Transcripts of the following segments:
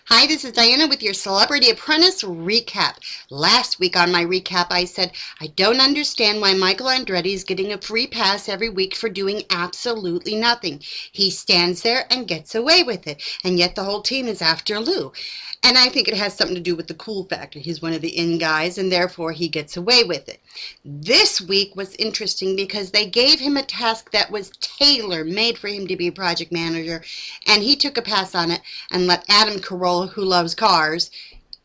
Hi, this is Diana with your Celebrity Apprentice recap. Last week on my recap, I said, I don't understand why Michael Andretti is getting a free pass every week for doing absolutely nothing. He stands there and gets away with it, and yet the whole team is after Lou. And I think it has something to do with the cool factor. He's one of the in guys, and therefore he gets away with it. This week was interesting because they gave him a task that was tailor-made for him to be a project manager, and he took a pass on it and let Adam Carolla, who loves cars,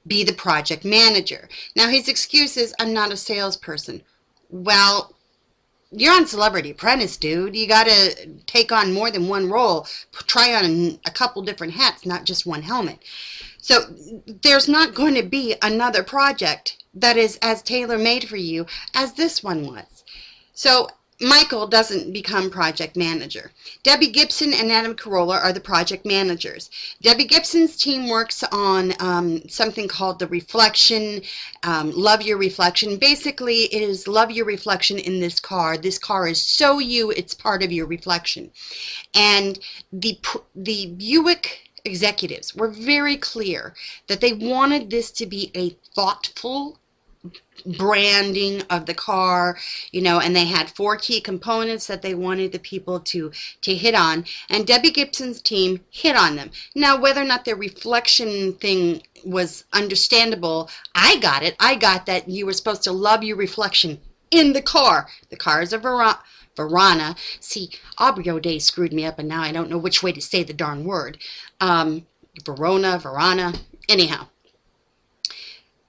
be the project manager. Now his excuse is, I'm not a salesperson. Well, you're on Celebrity Apprentice, dude. You got to take on more than one role. Try on a couple different hats, not just one helmet. So there's not going to be another project that is as tailor-made for you as this one was. So Michael doesn't become project manager. Debbie Gibson and Adam Carolla are the project managers. Debbie Gibson's team works on something called the reflection, love your reflection. Basically, it is love your reflection in this car. This car is so you, it's part of your reflection. And the Buick executives were very clear that they wanted this to be a thoughtful branding of the car, and they had 4 key components that they wanted the people to hit on, and Debbie Gibson's team hit on them. Now, whether or not their reflection thing was understandable, I got it. I got that you were supposed to love your reflection in the car. The car is a Verana. See, Aubrey O'Day screwed me up, and now I don't know which way to say the darn word. Verana. Anyhow.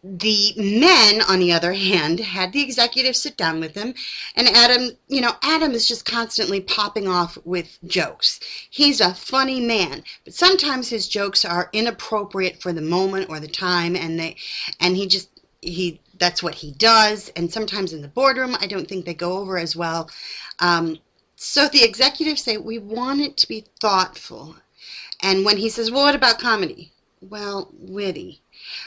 The men, on the other hand, had the executive sit down with them, and Adam is just constantly popping off with jokes. He's a funny man, but sometimes his jokes are inappropriate for the moment or the time, and that's what he does, and sometimes in the boardroom, I don't think they go over as well. So the executives say, we want it to be thoughtful. And when he says, well, what about comedy? Well, witty.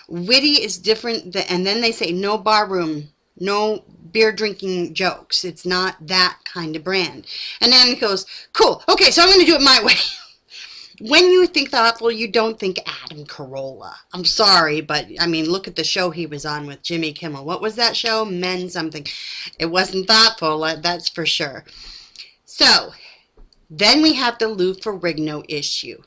Witty is different, and then they say no bar room, no beer drinking jokes. It's not that kind of brand. And then he goes, cool, okay, so I'm going to do it my way. When you think thoughtful, you don't think Adam Carolla. I'm sorry, but look at the show he was on with Jimmy Kimmel. What was that show? Men something. It wasn't thoughtful, that's for sure. So then we have the Lou Ferrigno issue.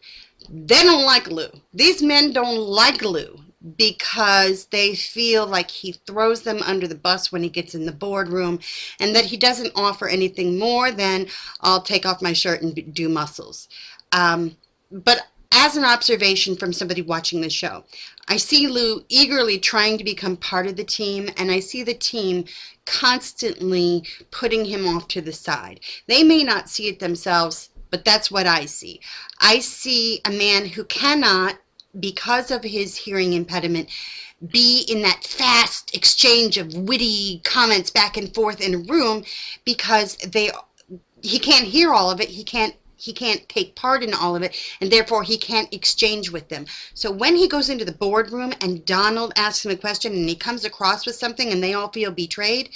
They don't like Lou. These men don't like Lou because they feel like he throws them under the bus when he gets in the boardroom, and that he doesn't offer anything more than, I'll take off my shirt and do muscles. But as an observation from somebody watching the show, I see Lou eagerly trying to become part of the team, and I see the team constantly putting him off to the side. They may not see it themselves, but that's what I see. I see a man who cannot, because of his hearing impediment, be in that fast exchange of witty comments back and forth in a room because he can't hear all of it. He can't take part in all of it, and therefore he can't exchange with them. So when he goes into the boardroom and Donald asks him a question and he comes across with something and they all feel betrayed,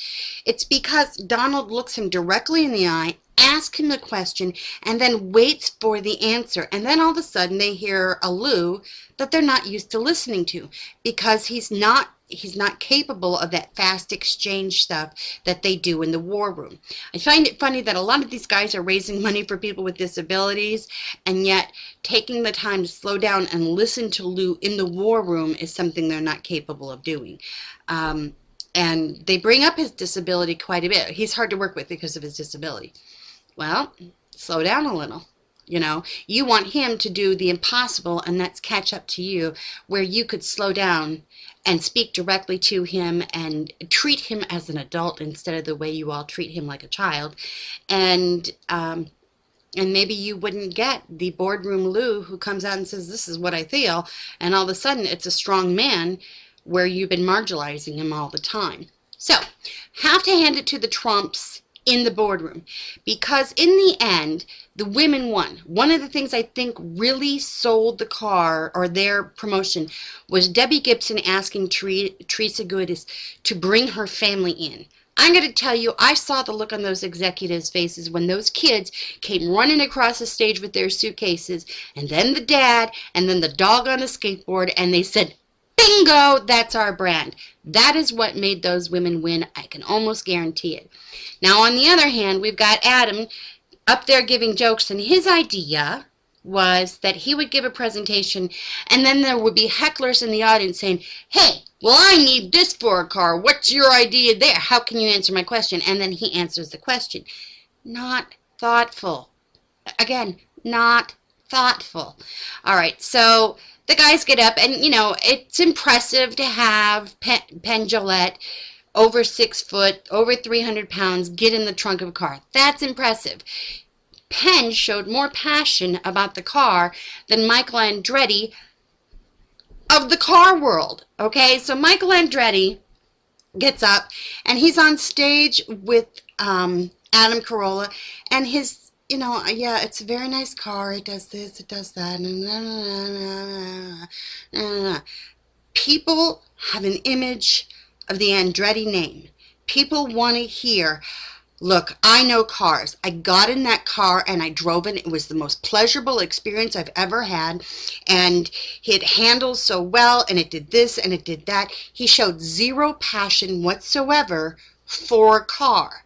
it's because Donald looks him directly in the eye, asks him the question, and then waits for the answer. And then all of a sudden they hear a Lou that they're not used to listening to because he's not capable of that fast exchange stuff that they do in the war room. I find it funny that a lot of these guys are raising money for people with disabilities, and yet taking the time to slow down and listen to Lou in the war room is something they're not capable of doing. And they bring up his disability quite a bit. He's hard to work with because of his disability. Well, slow down a little. You want him to do the impossible, and that's catch up to you, where you could slow down and speak directly to him and treat him as an adult instead of the way you all treat him like a child. And maybe you wouldn't get the boardroom Lou who comes out and says, this is what I feel, and all of a sudden it's a strong man where you've been marginalizing him all the time. So, have to hand it to the Trumps in the boardroom, because in the end, the women won. One of the things I think really sold the car or their promotion was Debbie Gibson asking Teresa Goodis to bring her family in. I'm going to tell you, I saw the look on those executives' faces when those kids came running across the stage with their suitcases, and then the dad, and then the dog on the skateboard, and they said, bingo, that's our brand. That is what made those women win. I can almost guarantee it. Now, on the other hand, we've got Adam up there giving jokes, and his idea was that he would give a presentation, and then there would be hecklers in the audience saying, hey, well, I need this for a car. What's your idea there? How can you answer my question? And then he answers the question. Not thoughtful. Again, not thoughtful. All right, so the guys get up, and, you know, it's impressive to have Penn Jillette, over 6 foot, over 300 pounds, get in the trunk of a car. That's impressive. Penn showed more passion about the car than Michael Andretti of the car world. Okay, so Michael Andretti gets up, and he's on stage with Adam Carolla, and his, you know, yeah, it's a very nice car. It does this, it does that. People have an image of the Andretti name. People want to hear, look, I know cars. I got in that car and I drove it. It was the most pleasurable experience I've ever had. And it handles so well, and it did this and it did that. He showed zero passion whatsoever for a car.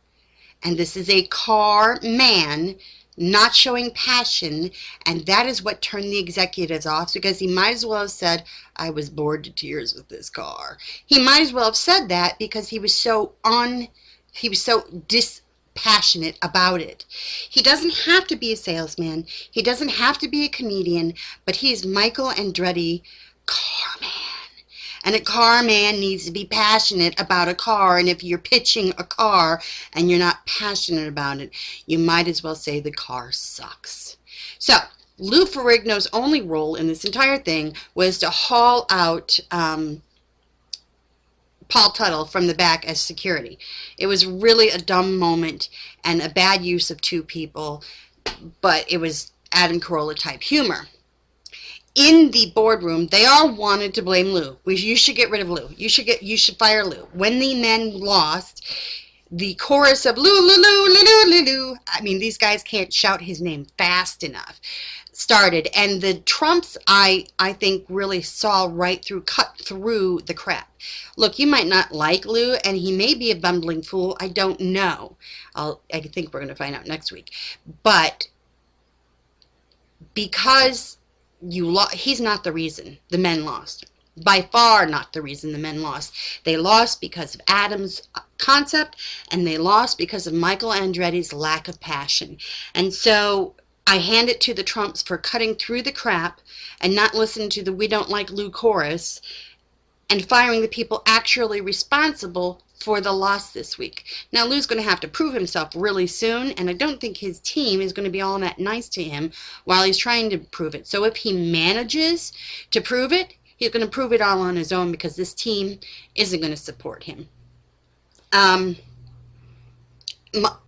And this is a car man not showing passion, and that is what turned the executives off, because he might as well have said, I was bored to tears with this car. He might as well have said that, because he was so dispassionate about it. He doesn't have to be a salesman. He doesn't have to be a comedian, but he's Michael Andretti, car man. And a car man needs to be passionate about a car. And if you're pitching a car and you're not passionate about it, you might as well say the car sucks. So Lou Ferrigno's only role in this entire thing was to haul out Paul Tuttle from the back as security. It was really a dumb moment and a bad use of two people, but it was Adam Carolla type humor. In the boardroom, they all wanted to blame Lou. You should get rid of Lou. You should fire Lou. When the men lost, the chorus of Lou, Lou, Lou, Lou, Lou, Lou, I mean, these guys can't shout his name fast enough, started. And the Trumps, I think, really saw right through, cut through the crap. Look, you might not like Lou, and he may be a bumbling fool. I don't know. I think we're going to find out next week. But because he's not the reason the men lost. By far not the reason the men lost. They lost because of Adam's concept, and they lost because of Michael Andretti's lack of passion. And so I hand it to the Trumps for cutting through the crap and not listening to the we don't like Lou chorus, and firing the people actually responsible for the loss this week. Now, Lou's going to have to prove himself really soon, and I don't think his team is going to be all that nice to him while he's trying to prove it. So if he manages to prove it, he's going to prove it all on his own, because this team isn't going to support him. And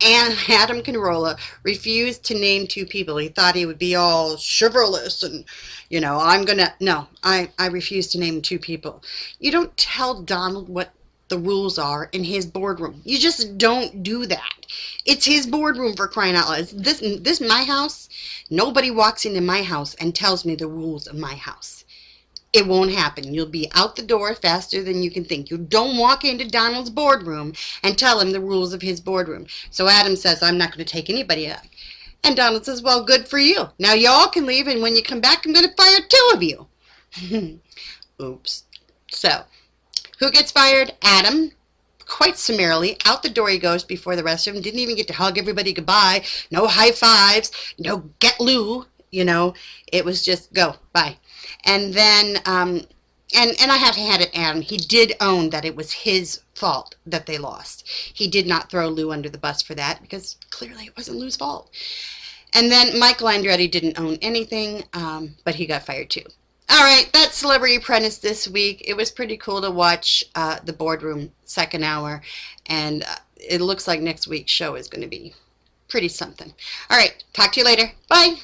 Adam Carolla refused to name two people. He thought he would be all chivalrous and, you know, I refuse to name two people. You don't tell Donald what the rules are in his boardroom. You just don't do that. It's his boardroom, for crying out loud. This my house. Nobody walks into my house and tells me the rules of my house. It won't happen. You'll be out the door faster than you can think. You don't walk into Donald's boardroom and tell him the rules of his boardroom. So Adam says, I'm not going to take anybody out. And Donald says, well, good for you. Now y'all can leave, and when you come back, I'm going to fire two of you. Oops. So, who gets fired? Adam. Quite summarily. Out the door he goes before the rest of them. Didn't even get to hug everybody goodbye. No high fives. No get Lou. You know, it was just go. Bye. And then, and I have to hand it Adam. He did own that it was his fault that they lost. He did not throw Lou under the bus for that, because clearly it wasn't Lou's fault. And then Michael Andretti didn't own anything, but he got fired too. All right, that's Celebrity Apprentice this week. It was pretty cool to watch the boardroom second hour, and it looks like next week's show is going to be pretty something. All right, talk to you later. Bye.